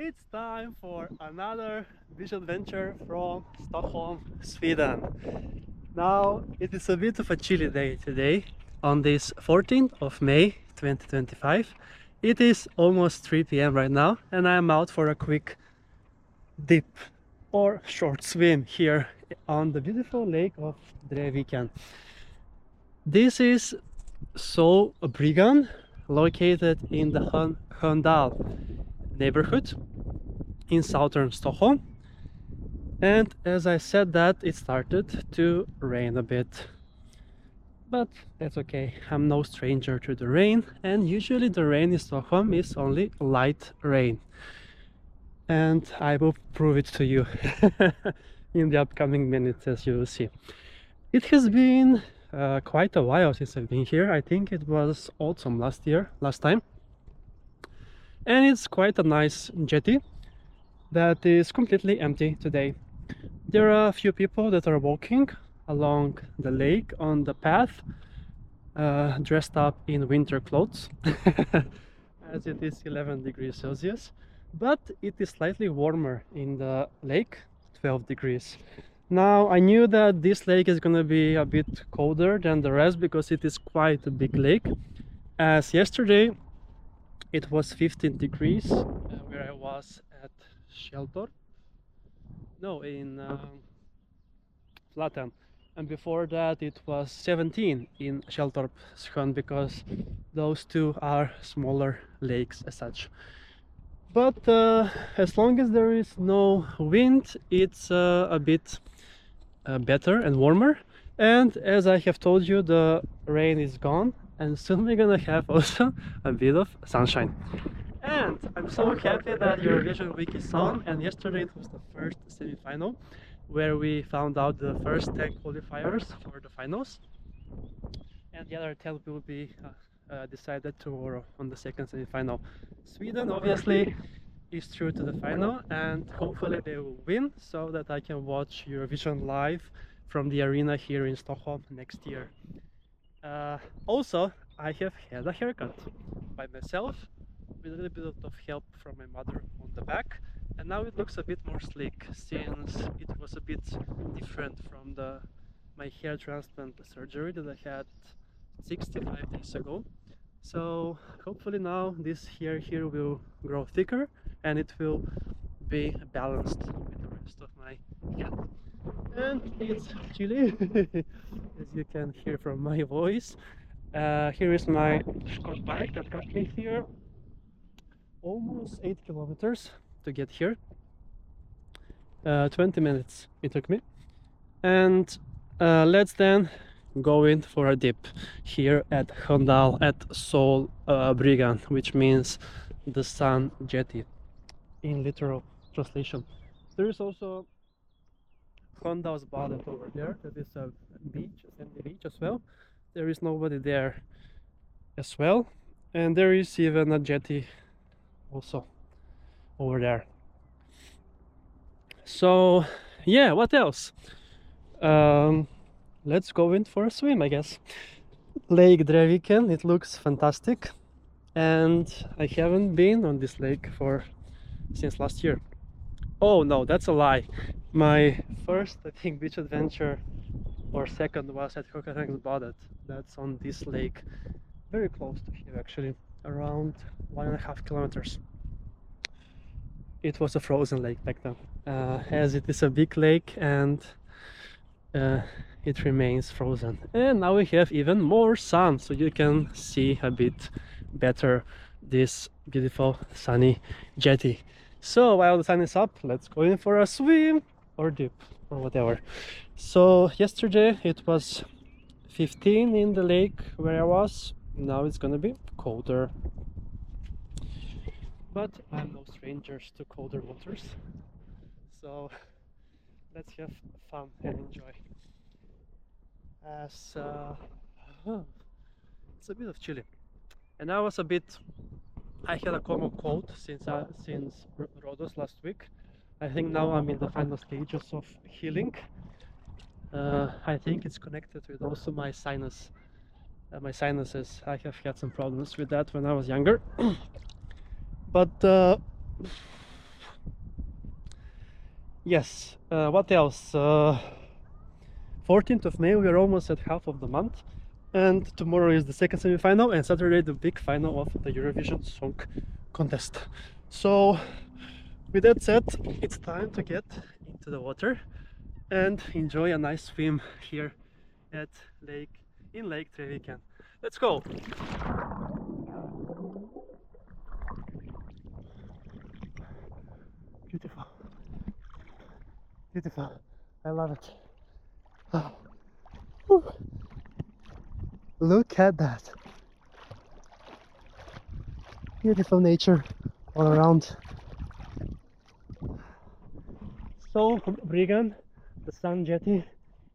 It's time for another beach adventure from Stockholm, Sweden. Now it is a bit of a chilly day today on this 14th of May 2025. It is almost 3 p.m. right now and I am out for a quick dip or short swim here on the beautiful lake of Drevviken. This is Solbryggan, located in the Sköndal neighborhood in southern Stockholm. And as I said that, it started to rain a bit. But that's okay, I'm no stranger to the rain, and usually the rain in Stockholm is only light rain. And I will prove it to you in the upcoming minutes, as you will see. It has been quite a while since I've been here. I think it was autumn last time. And it's quite a nice jetty that is completely empty today. There are a few people that are walking along the lake on the path, dressed up in winter clothes, as it is 11 degrees Celsius, but it is slightly warmer in the lake, 12 degrees. Now, I knew that this lake is gonna be a bit colder than the rest because it is quite a big lake, as yesterday it was 15 degrees where I was at Shelter. No, in Flatten, and before that it was 17 in Sheltorp because those two are smaller lakes as such. But as long as there is no wind, it's a bit better and warmer. And as I have told you, the rain is gone and soon we're gonna have also a bit of sunshine. And I'm so happy that Eurovision week is on, and yesterday it was the first semi-final where we found out the first 10 qualifiers for the finals, and the other 10 will be decided tomorrow on the second semi-final. Sweden obviously is through to the final, and hopefully they will win so that I can watch Eurovision live from the arena here in Stockholm next year. Also, I have had a haircut by myself with a little bit of help from my mother on the back, and now it looks a bit more slick since it was a bit different from my hair transplant surgery that I had 65 days ago. So hopefully now this hair here will grow thicker and it will be balanced with the rest of my head. And it's chilly, as you can hear from my voice. Here is my Scott bike that got me here. Almost 8 kilometers to get here. 20 minutes it took me. And let's then go in for a dip here at Sköndal at Solbryggan, which means the sun jetty in literal translation. There is also Sköndalsbadet over there. That is a beach, a sandy beach as well. There is nobody there as well, and there is even a jetty also over there. So yeah, what else? Let's go in for a swim, I guess. Lake Drevviken, it looks fantastic, and I haven't been on this lake since last year. Oh no, that's a lie. My first, I think, beach adventure or second was at Sköndal. That's on this lake, very close to here actually, around 1.5 kilometers. It was a frozen lake back then, as it is a big lake and it remains frozen. And now we have even more sun, so you can see a bit better this beautiful sunny jetty. So while the sun is up, let's go in for a swim or dip or whatever. So yesterday it was 15 in the lake where I was. Now it's gonna be colder, but I'm no strangers to colder waters, so let's have fun and enjoy. As it's a bit of chilly, and I had a common cold since Rhodos last week. I think now I'm in the final stages of healing. I think it's connected with also my sinuses. I have had some problems with that when I was younger. But Yes, what else? 14th of May, we are almost at half of the month. And tomorrow is the second semi-final, and Saturday the big final of the Eurovision Song Contest. So, with that said, it's time to get into the water and enjoy a nice swim here at Lake Drevviken. Let's go! Beautiful. Beautiful. I love it. Oh. Whew. Look at that. Beautiful nature all around. Solbryggan, the sun jetty,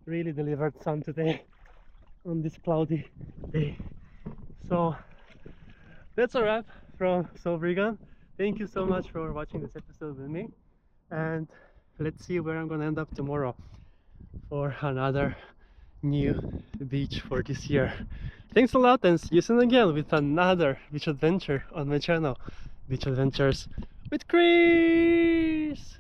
really delivered sun today on this cloudy day. So that's a wrap from Solbryggan. Thank you so much for watching this episode with me, and let's see where I'm gonna end up tomorrow for another new beach for this year. Thanks a lot, and see you soon again with another beach adventure on my channel, Beach Adventures with Kris!